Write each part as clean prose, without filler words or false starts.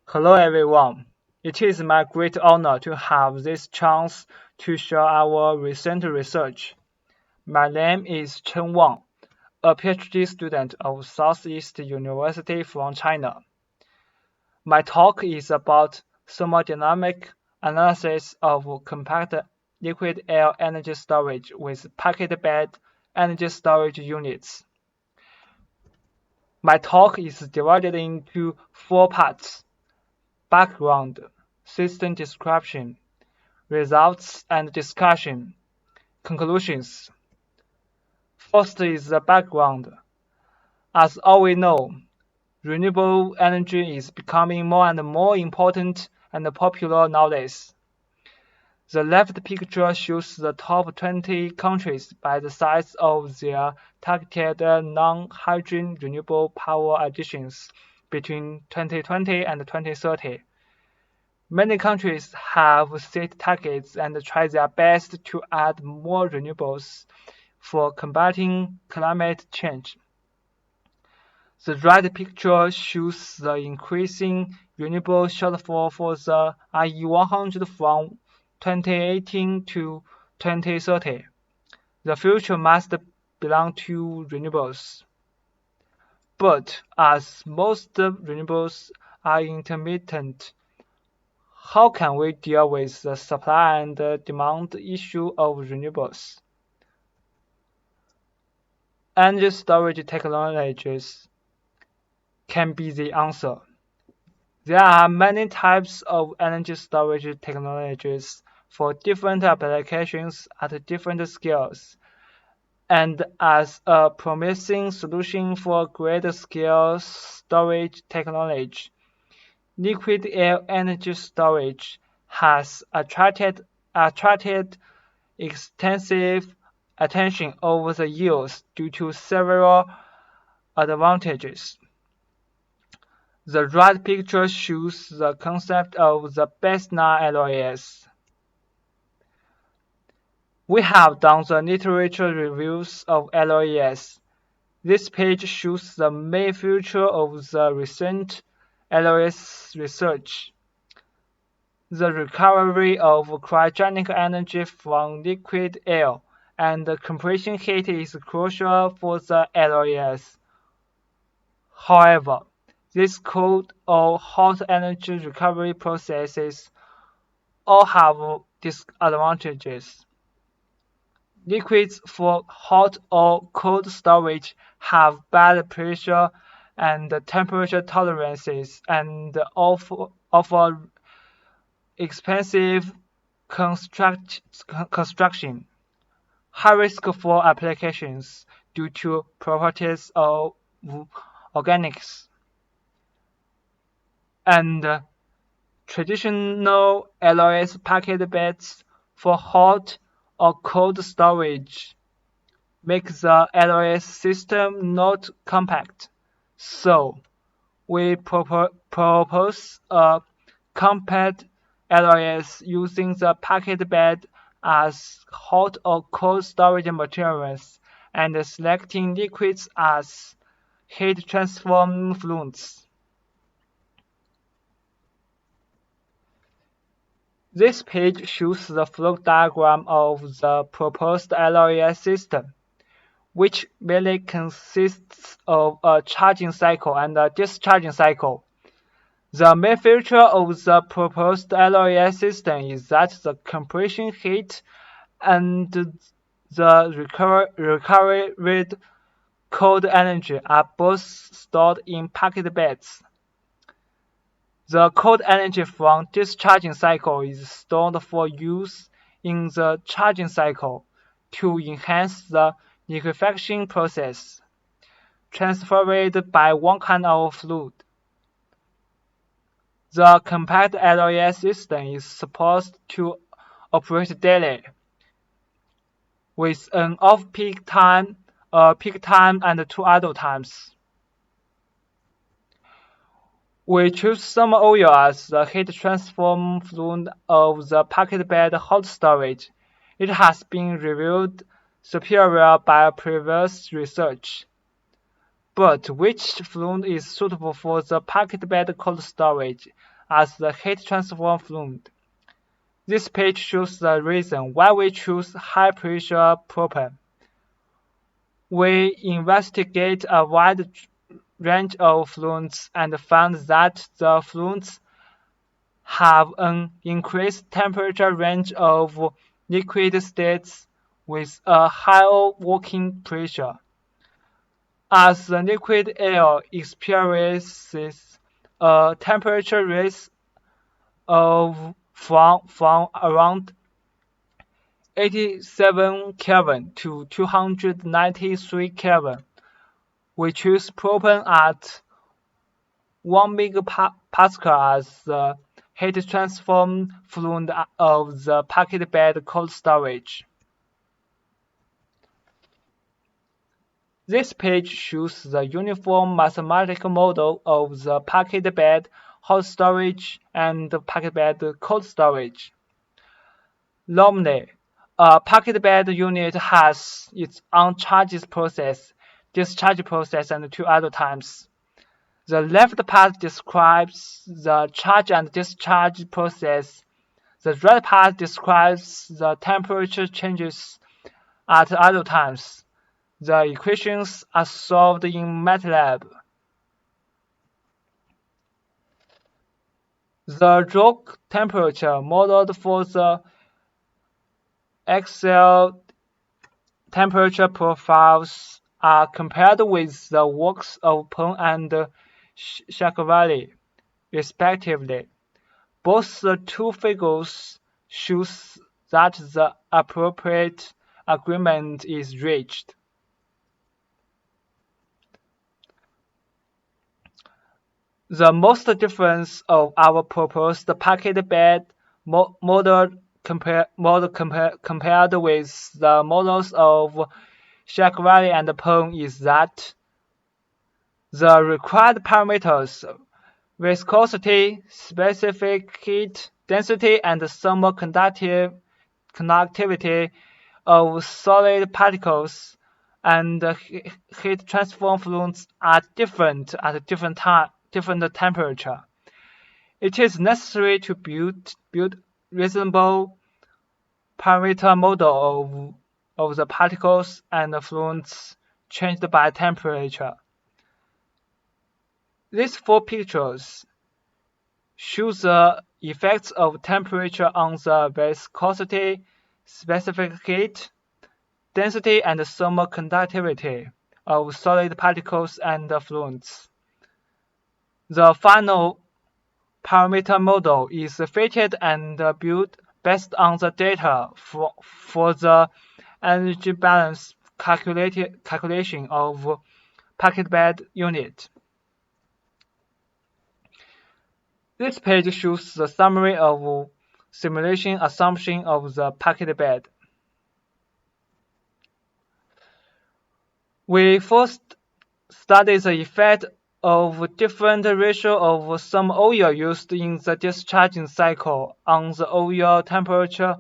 Hello everyone. It is my great honor to have this chance to share our recent research. My name is Chen Wang, a PhD student of Southeast University from China. My talk is about thermodynamic analysis of compact liquid air energy storage with packet bed energy storage units. My talk is divided into 4 parts: background, system description, results and discussion, conclusions. First is the background. As all we know, renewable energy is becoming more and more important and popular nowadays. The left picture shows the top 20 countries by the size of their targeted non-hydrogen renewable power additions between 2020 and 2030. Many countries have set targets and try their best to add more renewables for combating climate change. The right picture shows the increasing renewable shortfall for the RE100 from 2018 to 2030. The future must belong to renewables. But as most renewables are intermittent, how can we deal with the supply and demand issue of renewables? Energy storage technologies can be the answer. There are many types of energy storage technologies for different applications at different scales. And as a promising solution for grid-scale storage technology, liquid air energy storage has attracted extensive attention over the years due to several advantages. The right picture shows the concept of the baseline LOS. We have done the literature reviews of LOS. This page shows the main feature of the recent LOS research. The recovery of cryogenic energy from liquid air and compression heat is crucial for the LOS. However, these cold or hot energy recovery processes all have disadvantages. Liquids for hot or cold storage have bad pressure and temperature tolerances and offer expensive construction, high risk for applications due to properties of organics, and traditional LOS packet beds for hot or cold storage make the LOS system not compact. So, we propose a compact LOS using the packet bed as hot or cold storage materials and selecting liquids as heat transform fluids. This page shows the flow diagram of the proposed LOS system, which mainly consists of a charging cycle and a discharging cycle. The main feature of the proposed LOS system is that the compression heat and the recovered cold energy are both stored in packet beds. The cold energy from discharging cycle is stored for use in the charging cycle to enhance the liquefaction process, transferred by one kind of fluid. The compact LOS system is supposed to operate daily, with an off-peak time, a peak time, and 2 idle times. We choose some oil as the heat transform fluid of the packet bed hot storage. It has been revealed superior by previous research. But which fluid is suitable for the packet bed cold storage? as the heat transfer fluid. This page shows the reason why we choose high-pressure propane. We investigate a wide range of fluids and found that the fluids have an increased temperature range of liquid states with a higher working pressure. As the liquid air experiences a temperature rise of from around 87 Kelvin to 293 Kelvin, we choose propane at 1 megapascal as the heat transfer fluid of the packet bed cold storage. This page shows the uniform mathematical model of the packet bed hot storage and packet bed cold storage. Normally, a packet bed unit has its own charge process, discharge process, and two other times. The left part describes the charge and discharge process. The right part describes the temperature changes at other times. The equations are solved in MITAB. The raw temperature modeled for the axial temperature profiles are compared with the works of Peng and Shakravali, respectively. Both the two figures show that the appropriate agreement is reached. The most difference of our proposed packet bed model compared with the models of Shakravali and Peng is that the required parameters, viscosity, specific heat density, and thermal conductivity of solid particles and heat transfer fluids are different at different temperature. It is necessary to build reasonable parameter model of the particles and fluids changed by temperature. These four pictures show the effects of temperature on the viscosity, specific heat density, and thermal conductivity of solid particles and fluids. The final parameter model is fitted and built based on the data for the energy balance calculation of packet bed unit. This page shows the summary of simulation assumption of the packet bed. We first studied the effect of different ratio of some oil used in the discharging cycle on the oil temperature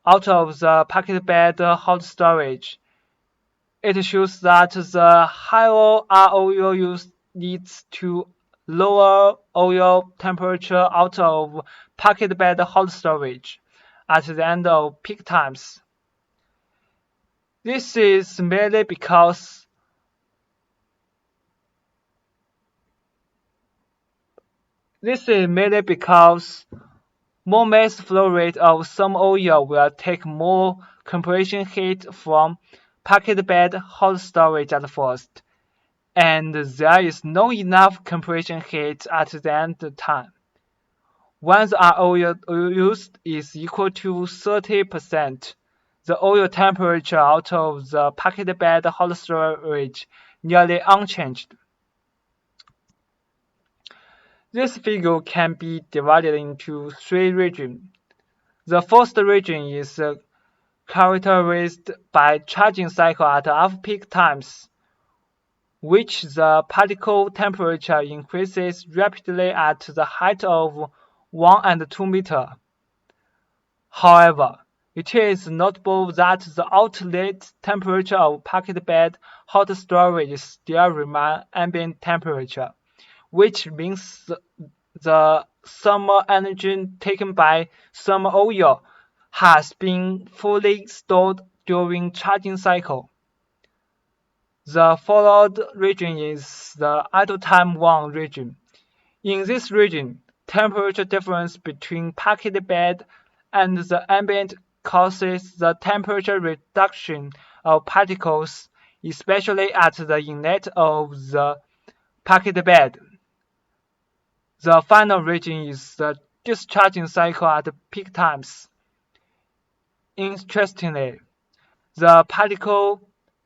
out of the packet bed hot storage. It shows that the higher oil use leads to lower oil temperature out of packet bed hot storage at the end of peak times. This is merely because more mass flow rate of some oil will take more compression heat from packet bed hot storage at first, and there is not enough compression heat at the end time. When the oil used is equal to 30%, the oil temperature out of the packet bed hot storage nearly unchanged. This figure can be divided into three regions. The first region is characterized by charging cycle at off-peak times, which the particle temperature increases rapidly at the height of 1 and 2 meters. However, it is notable that the outlet temperature of packet bed hot storage still remains ambient temperature, which means the thermal energy taken by thermal oil has been fully stored during charging cycle. The followed region is the idle time 1 region. In this region, temperature difference between packet bed and the ambient causes the temperature reduction of particles, especially at the inlet of the packet bed. The final region is the discharging cycle at peak times. Interestingly, the particle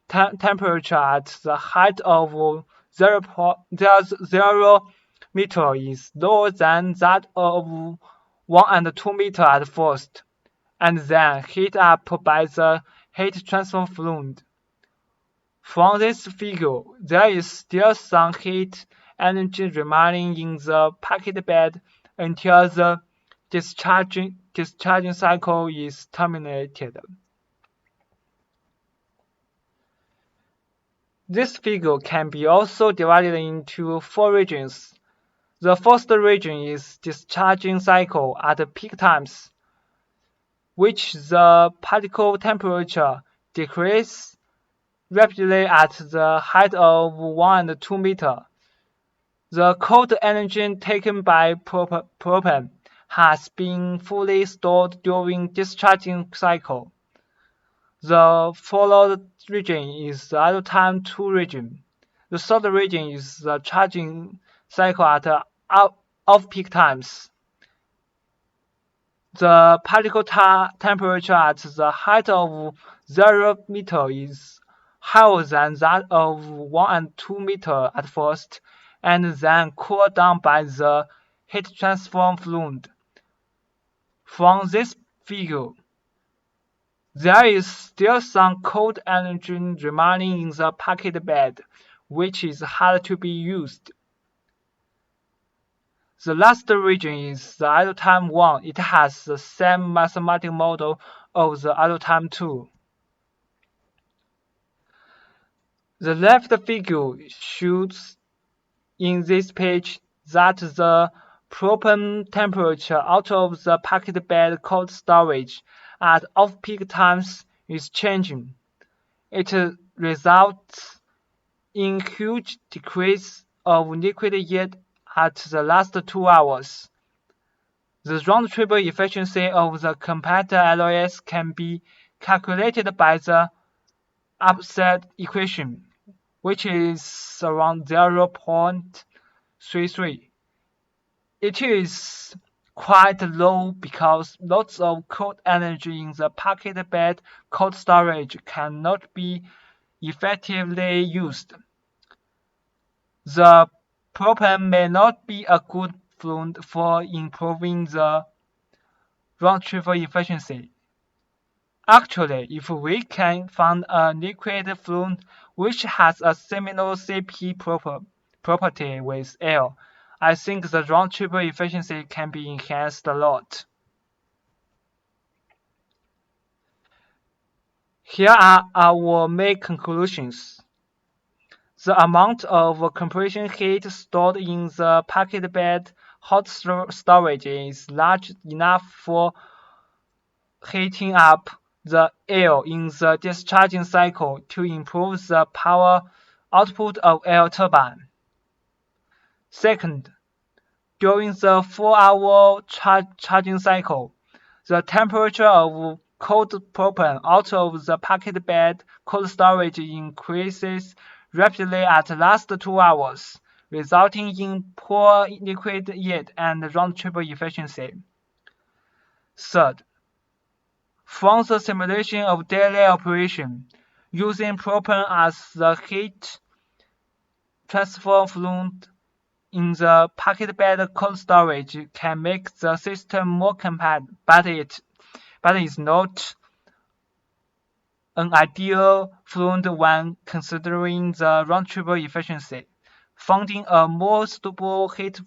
temperature at the height of 0 meter is lower than that of 1 and 2 meter at first, and then heat up by the heat transfer fluid. From this figure, there is still some heat energy remaining in the packet bed until the discharging cycle is terminated. This figure can be also divided into 4 regions. The first region is discharging cycle at peak times, which the particle temperature decreases rapidly at the height of 1 and 2 meter. The cold energy taken by propane has been fully stored during discharging cycle. The followed region is the idle time 2 region. The third region is the charging cycle at off-peak times. The particle temperature at the height of 0 meter is higher than that of 1 and 2 meter at first, and then cooled down by the heat transfer fluid. From this figure, there is still some cold energy remaining in the packet bed, which is hard to be used. The last region is the idle time 1. It has the same mathematical model of the idle time 2. The left figure shows in this page that the propane temperature out of the packet bed cold storage at off-peak times is changing. It results in huge decrease of liquid yield at the last 2 hours. The round-trip efficiency of the compactor LOS can be calculated by the upset equation, which is around 0.33. It is quite low because lots of cold energy in the packet bed cold storage cannot be effectively used. The propane may not be a good fluid for improving the round-trip efficiency. Actually, if we can find a liquid fluid which has a similar CP property with air, I think the round-trip efficiency can be enhanced a lot. Here are our main conclusions. The amount of compression heat stored in the packet bed hot storage is large enough for heating up the air in the discharging cycle to improve the power output of air turbine. Second, during the 4-hour charging cycle, the temperature of cold propane out of the packet bed cold storage increases rapidly at the last 2 hours, resulting in poor liquid yield and round-trip efficiency. Third, from the simulation of daily operation, using propane as the heat transfer fluid in the packet bed cold storage can make the system more compact, but it is not an ideal fluid when considering the round-trip efficiency. Finding a more suitable heat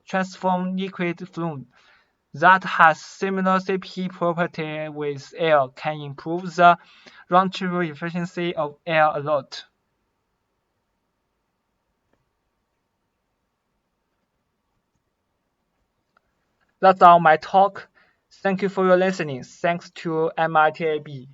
transfer liquid fluid that has similar CP property with air can improve the round-trip efficiency of air a lot. That's all my talk. Thank you for your listening. Thanks to MITAB.